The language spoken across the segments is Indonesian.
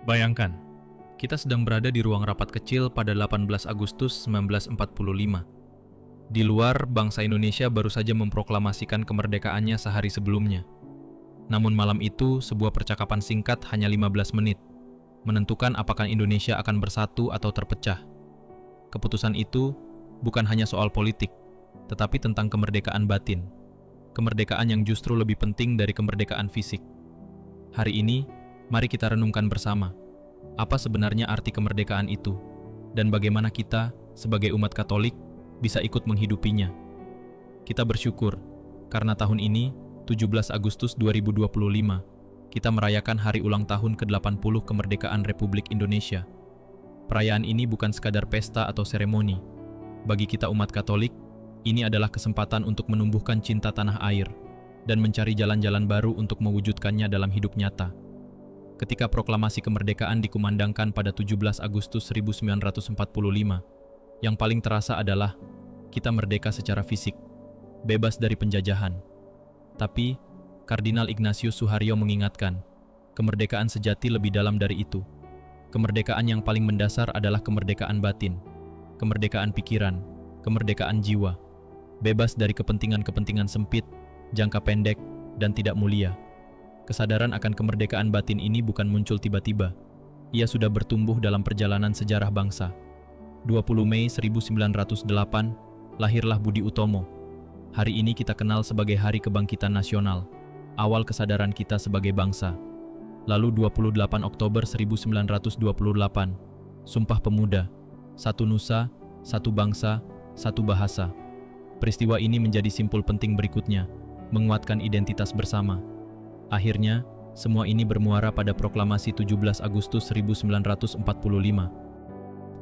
Bayangkan, kita sedang berada di ruang rapat kecil pada 18 Agustus 1945. Di luar, bangsa Indonesia baru saja memproklamasikan kemerdekaannya sehari sebelumnya. Namun malam itu, sebuah percakapan singkat hanya 15 menit, menentukan apakah Indonesia akan bersatu atau terpecah. Keputusan itu bukan hanya soal politik, tetapi tentang kemerdekaan batin. Kemerdekaan yang justru lebih penting dari kemerdekaan fisik. Hari ini, mari kita renungkan bersama, apa sebenarnya arti kemerdekaan itu, dan bagaimana kita, sebagai umat Katolik, bisa ikut menghidupinya. Kita bersyukur, karena tahun ini, 17 Agustus 2025, kita merayakan hari ulang tahun ke-80 kemerdekaan Republik Indonesia. Perayaan ini bukan sekadar pesta atau seremoni. Bagi kita umat Katolik, ini adalah kesempatan untuk menumbuhkan cinta tanah air dan mencari jalan-jalan baru untuk mewujudkannya dalam hidup nyata. Ketika proklamasi kemerdekaan dikumandangkan pada 17 Agustus 1945, yang paling terasa adalah kita merdeka secara fisik, bebas dari penjajahan. Tapi, Kardinal Ignatius Suharyo mengingatkan, kemerdekaan sejati lebih dalam dari itu. Kemerdekaan yang paling mendasar adalah kemerdekaan batin, kemerdekaan pikiran, kemerdekaan jiwa, bebas dari kepentingan-kepentingan sempit, jangka pendek, dan tidak mulia. Kesadaran akan kemerdekaan batin ini bukan muncul tiba-tiba. Ia sudah bertumbuh dalam perjalanan sejarah bangsa. 20 Mei 1908, lahirlah Budi Utomo. Hari ini kita kenal sebagai Hari Kebangkitan Nasional, awal kesadaran kita sebagai bangsa. Lalu 28 Oktober 1928, Sumpah Pemuda, satu nusa, satu bangsa, satu bahasa. Peristiwa ini menjadi simpul penting berikutnya, menguatkan identitas bersama. Akhirnya, semua ini bermuara pada proklamasi 17 Agustus 1945.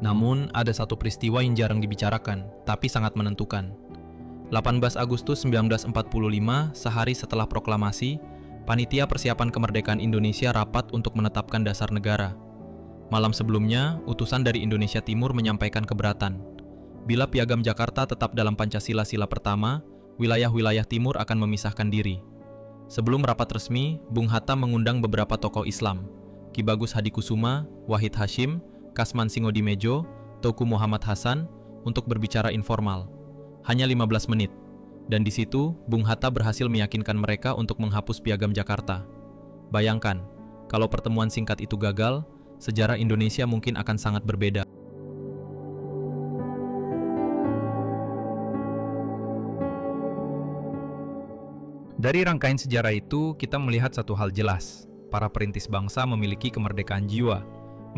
Namun, ada satu peristiwa yang jarang dibicarakan, tapi sangat menentukan. 18 Agustus 1945, sehari setelah proklamasi, Panitia Persiapan Kemerdekaan Indonesia rapat untuk menetapkan dasar negara. Malam sebelumnya, utusan dari Indonesia Timur menyampaikan keberatan. Bila Piagam Jakarta tetap dalam Pancasila Sila Pertama, wilayah-wilayah Timur akan memisahkan diri. Sebelum rapat resmi, Bung Hatta mengundang beberapa tokoh Islam, Ki Bagus Hadikusuma, Wahid Hashim, Kasman Singodimedjo, Teuku Muhammad Hasan, untuk berbicara informal. Hanya 15 menit, dan di situ Bung Hatta berhasil meyakinkan mereka untuk menghapus Piagam Jakarta. Bayangkan, kalau pertemuan singkat itu gagal, sejarah Indonesia mungkin akan sangat berbeda. Dari rangkaian sejarah itu, kita melihat satu hal jelas. Para perintis bangsa memiliki kemerdekaan jiwa.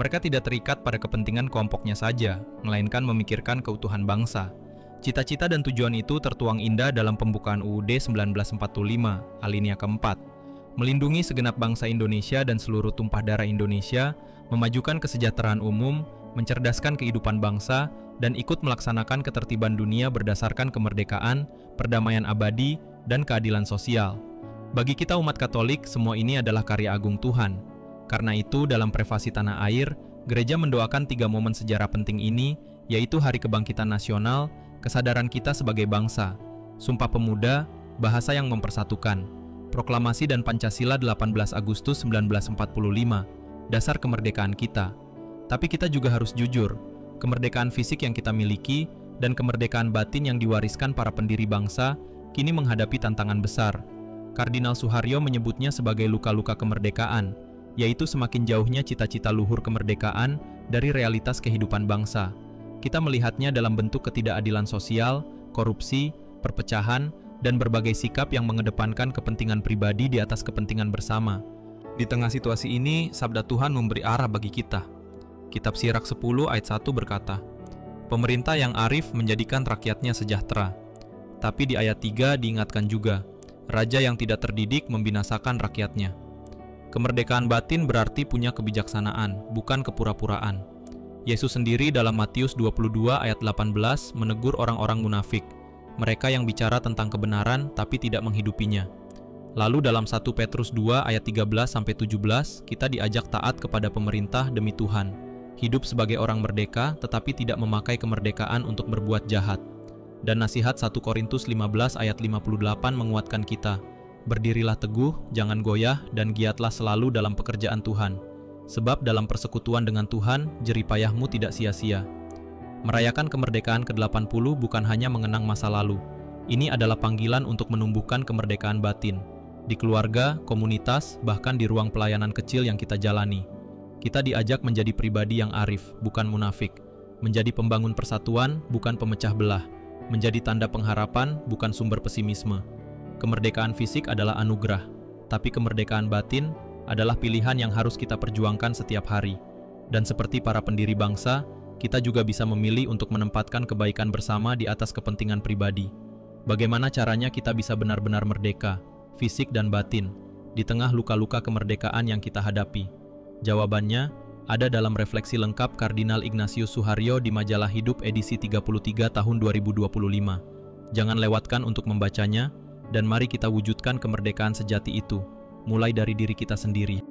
Mereka tidak terikat pada kepentingan kelompoknya saja, melainkan memikirkan keutuhan bangsa. Cita-cita dan tujuan itu tertuang indah dalam pembukaan UUD 1945, alinea keempat. Melindungi segenap bangsa Indonesia dan seluruh tumpah darah Indonesia, memajukan kesejahteraan umum, mencerdaskan kehidupan bangsa, dan ikut melaksanakan ketertiban dunia berdasarkan kemerdekaan, perdamaian abadi, dan keadilan sosial. Bagi kita umat Katolik, semua ini adalah karya agung Tuhan. Karena itu, dalam privasi tanah air, gereja mendoakan 3 momen sejarah penting ini, yaitu Hari Kebangkitan Nasional, kesadaran kita sebagai bangsa, Sumpah Pemuda, bahasa yang mempersatukan, Proklamasi dan Pancasila 18 Agustus 1945, dasar kemerdekaan kita. Tapi kita juga harus jujur, kemerdekaan fisik yang kita miliki dan kemerdekaan batin yang diwariskan para pendiri bangsa kini menghadapi tantangan besar. Kardinal Suharyo menyebutnya sebagai luka-luka kemerdekaan, yaitu semakin jauhnya cita-cita luhur kemerdekaan dari realitas kehidupan bangsa. Kita melihatnya dalam bentuk ketidakadilan sosial, korupsi, perpecahan, dan berbagai sikap yang mengedepankan kepentingan pribadi di atas kepentingan bersama. Di tengah situasi ini, sabda Tuhan memberi arah bagi kita. Kitab Sirak 10 ayat 1 berkata, "Pemerintah yang arif menjadikan rakyatnya sejahtera." Tapi di ayat 3 diingatkan juga, raja yang tidak terdidik membinasakan rakyatnya. Kemerdekaan batin berarti punya kebijaksanaan, bukan kepura-puraan. Yesus sendiri dalam Matius 22 ayat 18 menegur orang-orang munafik, mereka yang bicara tentang kebenaran tapi tidak menghidupinya. Lalu dalam 1 Petrus 2 ayat 13-17 kita diajak taat kepada pemerintah demi Tuhan, hidup sebagai orang merdeka tetapi tidak memakai kemerdekaan untuk berbuat jahat. Dan nasihat 1 Korintus 15 ayat 58 menguatkan kita, berdirilah teguh, jangan goyah, dan giatlah selalu dalam pekerjaan Tuhan. Sebab dalam persekutuan dengan Tuhan, jeripayahmu tidak sia-sia. Merayakan kemerdekaan ke-80 bukan hanya mengenang masa lalu. Ini adalah panggilan untuk menumbuhkan kemerdekaan batin. Di keluarga, komunitas, bahkan di ruang pelayanan kecil yang kita jalani. Kita diajak menjadi pribadi yang arif, bukan munafik. Menjadi pembangun persatuan, bukan pemecah belah. Menjadi tanda pengharapan, bukan sumber pesimisme. Kemerdekaan fisik adalah anugerah, tapi kemerdekaan batin adalah pilihan yang harus kita perjuangkan setiap hari. Dan seperti para pendiri bangsa, kita juga bisa memilih untuk menempatkan kebaikan bersama di atas kepentingan pribadi. Bagaimana caranya kita bisa benar-benar merdeka, fisik dan batin, di tengah luka-luka kemerdekaan yang kita hadapi? Jawabannya ada dalam refleksi lengkap Kardinal Ignatius Suharyo di Majalah Hidup edisi 33 tahun 2025. Jangan lewatkan untuk membacanya, dan mari kita wujudkan kemerdekaan sejati itu, mulai dari diri kita sendiri.